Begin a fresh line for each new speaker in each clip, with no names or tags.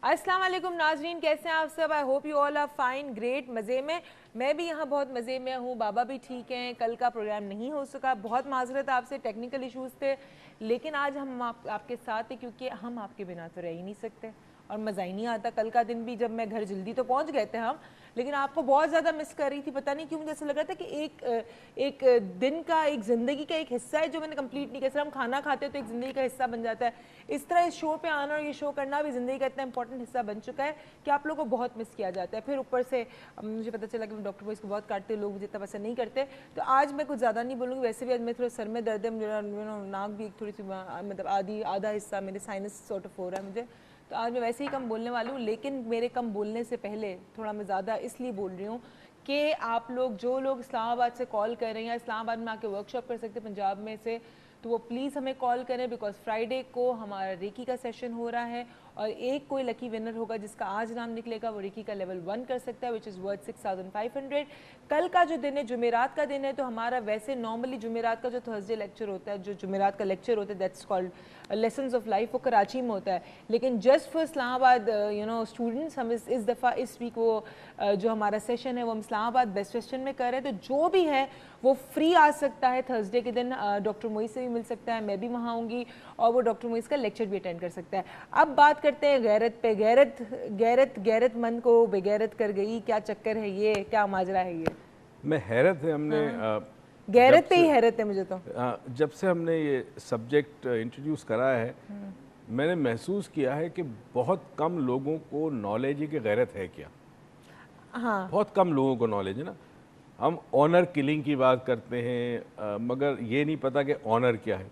السلام علیکم ناظرین، کیسے ہیں آپ سب؟ I hope you all are fine, great, مزے میں. میں بھی یہاں بہت مزے میں ہوں. بابا بھی ٹھیک ہیں. کل کا پروگرام نہیں ہو سکا، بہت معذرت آپ سے، ٹیکنیکل ایشوز تھے، لیکن آج ہم آپ کے ساتھ ہیں کیونکہ ہم آپ کے بنا تو رہ ہی نہیں سکتے اور مزہ ہی نہیں آتا. کل کا دن بھی جب میں گھر جلدی تو پہنچ گئے تھے ہم، لیکن آپ کو بہت زیادہ مس کر رہی تھی. پتہ نہیں کیوں مجھے ایسا لگ رہا تھا کہ ایک دن کا، ایک زندگی کا ایک حصہ ہے جو میں نے کمپلیٹ نہیں کیا. صرف ہم کھانا کھاتے تو ایک زندگی کا حصہ بن جاتا ہے، اس طرح اس شو پہ آنا اور یہ شو کرنا بھی زندگی کا اتنا امپورٹنٹ حصہ بن چکا ہے کہ آپ لوگوں کو بہت مس کیا جاتا ہے. پھر اوپر سے مجھے پتہ چلا کہ میں ڈاکٹر وائس کو بہت کاٹتے، لوگ مجھے اتنا پسند نہیں کرتے. تو آج میں کچھ زیادہ نہیں بولوں گی. ویسے بھی آج میں تھوڑا سر میں درد ہے، میرا ناک بھی تھوڑی سی مطلب آدھا حصہ میرے سائنس سارٹ آف ہو رہا ہے مجھے. تو آج میں ویسے ہی کم بولنے والی ہوں، لیکن میرے کم بولنے سے پہلے تھوڑا میں زیادہ اس لیے بول رہی ہوں کہ آپ لوگ جو لوگ اسلام آباد سے کال کر رہے ہیں یا اسلام آباد میں آ کے ورک شاپ کر سکتے پنجاب میں سے، تو وہ پلیز ہمیں کال کریں، بیکاز فرائیڈے کو ہمارا ریکی کا سیشن ہو رہا ہے اور ایک کوئی لکی ونر ہوگا جس کا آج نام نکلے گا، وہ ریکی کا لیول 1 کر سکتا ہے، وچ از ورتھ 6500. کل کا جو دن ہے جمعرات کا دن ہے، تو ہمارا ویسے نارملی جمعرات کا جو تھرسڈے لیکچر ہوتا ہے، جو جمعرات کا لیکچر ہوتا ہے، that's called lessons of life, وہ کراچی میں ہوتا ہے. لیکن جسٹ فار اسلام آباد اسٹوڈنٹس ہم اس دفعہ اس ویک وہ جو ہمارا سیشن ہے وہ ہم اسلام آباد بیسٹ ویسٹرن میں کر رہے ہیں. تو جو بھی ہے وہ فری آ سکتا ہے تھرسڈے کے دن. ڈاکٹر موئیز سے بھی مل سکتا ہے، میں بھی وہاں ہوں گی، اور وہ ڈاکٹر موئیز کا لیکچر بھی اٹینڈ کر سکتا ہے. اب بات کرتے ہیں غیرت پہ. غیرت مند کو بے غیرت کر گئی، کیا چکر ہے یہ، کیا ماجرا ہے یہ؟
میں حیرت ہے، ہم نے
غیرت پہ ہی حیرت ہے مجھے تو.
جب سے ہم نے یہ سبجیکٹ انٹروڈیوس کرا ہے، میں نے محسوس کیا ہے کہ بہت کم لوگوں کو نالج ہے کہ غیرت ہے کیا.
ہاں،
بہت کم لوگوں کو نالج ہے نا. ہم آنر کلنگ کی بات کرتے ہیں مگر یہ نہیں پتا کہ آنر کیا ہے.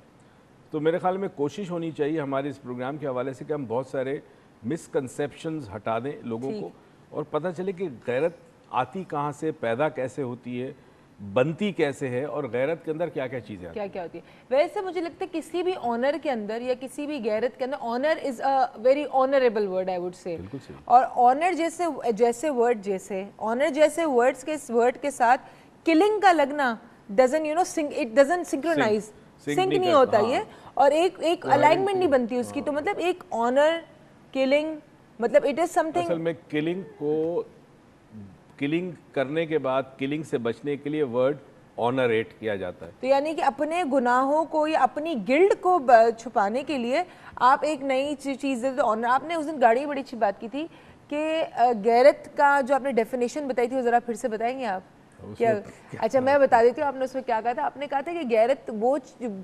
تو میرے خیال میں کوشش ہونی چاہیے ہمارے اس پروگرام کے حوالے سے کہ ہم بہت سارے مسکنسیپشنز ہٹا دیں لوگوں کو، اور پتہ چلے کہ غیرت آتی کہاں سے، پیدا کیسے ہوتی ہے، بنتی کیسے ہے، اور غیرت کے اندر کیا کیا چیزیں آتی ہیں.
کیا ہوتی ہے. ویسے مجھے لگتا ہے کسی بھی آنر کے اندر یا کسی بھی غیرت کے اندر، honour is a very honourable word I would say.
بالکل صحیح.
اور آنر جیسے ورڈ آنر جیسے ورڈز کے ورڈ کے ساتھ کلنگ کا لگنا اٹ ڈزنٹ سنکرونائز، سنک نہیں ہوتا یہ، اور ایک الائنمنٹ نہیں بنتی اس کی. تو مطلب ایک آنر کلنگ مطلب اٹ از سم تھنگ.
اصل میں کلنگ کرنے کے بعد کلنگ سے بچنے کے لیے ورڈ آنریٹ کیا جاتا ہے.
تو یعنی کہ اپنے گناہوں کو یا اپنی گلڈ کو چھپانے کے لیے آپ ایک نئی چیز دے دو. آپ نے اس دن گاڑی بڑی اچھی بات کی تھی کہ غیرت کا جو آپ نے ڈیفینیشن بتائی تھی وہ ذرا پھر سے بتائیں گے آپ کیا؟ اچھا میں بتا دیتی ہوں. آپ نے اس میں کیا کہا تھا؟ آپ نے کہا تھا کہ غیرت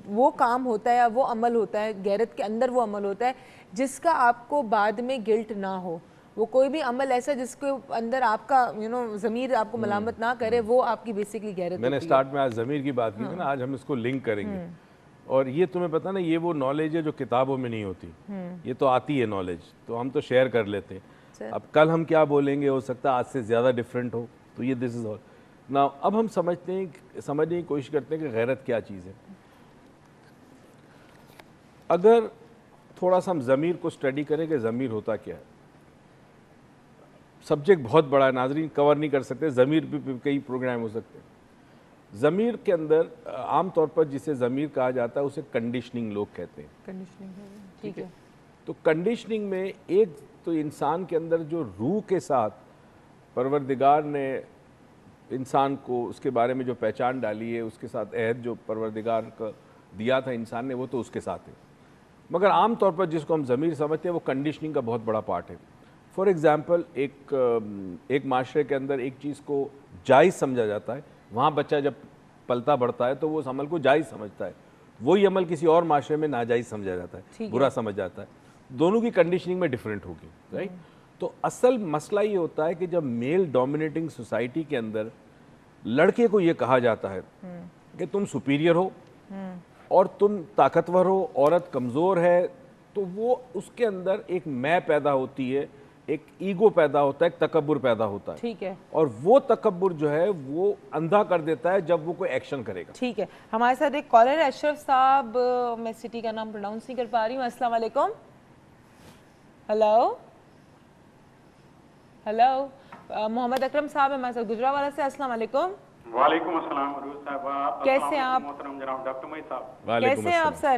وہ کام ہوتا ہے یا وہ عمل ہوتا ہے، غیرت کے اندر وہ عمل ہوتا ہے جس کا آپ کو بعد میں گلٹ نہ ہو. وہ کوئی بھی عمل ایسا جس کے اندر آپ کا ضمیر آپ کو ملامت نہ کرے، وہ آپ کی بیسکلی غیرت ہوتی ہے.
میں نے سٹارٹ میں آج ضمیر کی بات کی تھی نا، آج ہم اس کو لنک کریں گے. اور یہ تمہیں پتہ نا، یہ وہ نالج ہے جو کتابوں میں نہیں ہوتی، یہ تو آتی ہے نالج، تو ہم تو شیئر کر لیتے ہیں. اب کل ہم کیا بولیں گے ہو سکتا ہے آج سے زیادہ ڈیفرنٹ ہو. تو یہ دس از آل نا. اب ہم سمجھنے کی کوشش کرتے ہیں کہ غیرت کیا چیز ہے. اگر تھوڑا سا ہم ضمیر کو اسٹڈی کریں کہ ضمیر ہوتا کیا ہے. سبجیکٹ بہت بڑا ہے ناظرین، کور نہیں کر سکتے، ضمیر پہ کئی پروگرام ہو سکتے ہیں. ضمیر کے اندر عام طور پر جسے ضمیر کہا جاتا ہے اسے کنڈیشننگ لوگ کہتے ہیں.
کنڈیشننگ، ٹھیک ہے.
تو کنڈیشننگ میں ایک تو انسان کے اندر جو روح کے ساتھ پروردگار نے انسان کو اس کے بارے میں جو پہچان ڈالی ہے، اس کے ساتھ عہد جو پروردگار کا دیا تھا انسان نے، وہ تو اس کے ساتھ ہے. مگر عام طور پر جس کو ہم ضمیر سمجھتے ہیں وہ کنڈیشننگ کا بہت بڑا پارٹ ہے. فار ایگزامپل ایک معاشرے کے اندر ایک چیز کو جائز سمجھا جاتا ہے، وہاں بچہ جب پلتا بڑھتا ہے تو وہ اس عمل کو جائز سمجھتا ہے. وہی عمل کسی اور معاشرے میں ناجائز سمجھا جاتا ہے، برا سمجھ جاتا ہے. دونوں کی کنڈیشننگ میں ڈیفرنٹ ہوگی، رائٹ. تو اصل مسئلہ یہ ہوتا ہے کہ جب میل ڈومینیٹنگ سوسائٹی کے اندر لڑکے کو یہ کہا جاتا ہے کہ تم سپیریئر ہو اور تم طاقتور ہو، عورت کمزور ہے، تو وہ اس کے اندر ایک میں پیدا ہوتی ہے، ایک ایگو پیدا ہوتا ہے، ایک تکبر پیدا ہوتا ہے.
ٹھیک ہے.
اور وہ تکبر جو ہے وہ اندھا کر دیتا ہے جب وہ کوئی ایکشن کرے گا.
ٹھیک ہے. ہمارے ساتھ ایک کالر ہے اشرف صاحب، میں سٹی کا نام پروناؤنس نہیں کر پا رہی ہوں. السلام علیکم. ہلو محمد اکرم صاحب ہمارے ساتھ گجرانوالہ سے. السلام علیکم.
وعلیکم السلام عروج صاحبہ.
کیسے ہیں آپ؟
محترم جناب ڈاکٹر موئیز صاحب.
کیسے ہیں آپ سر؟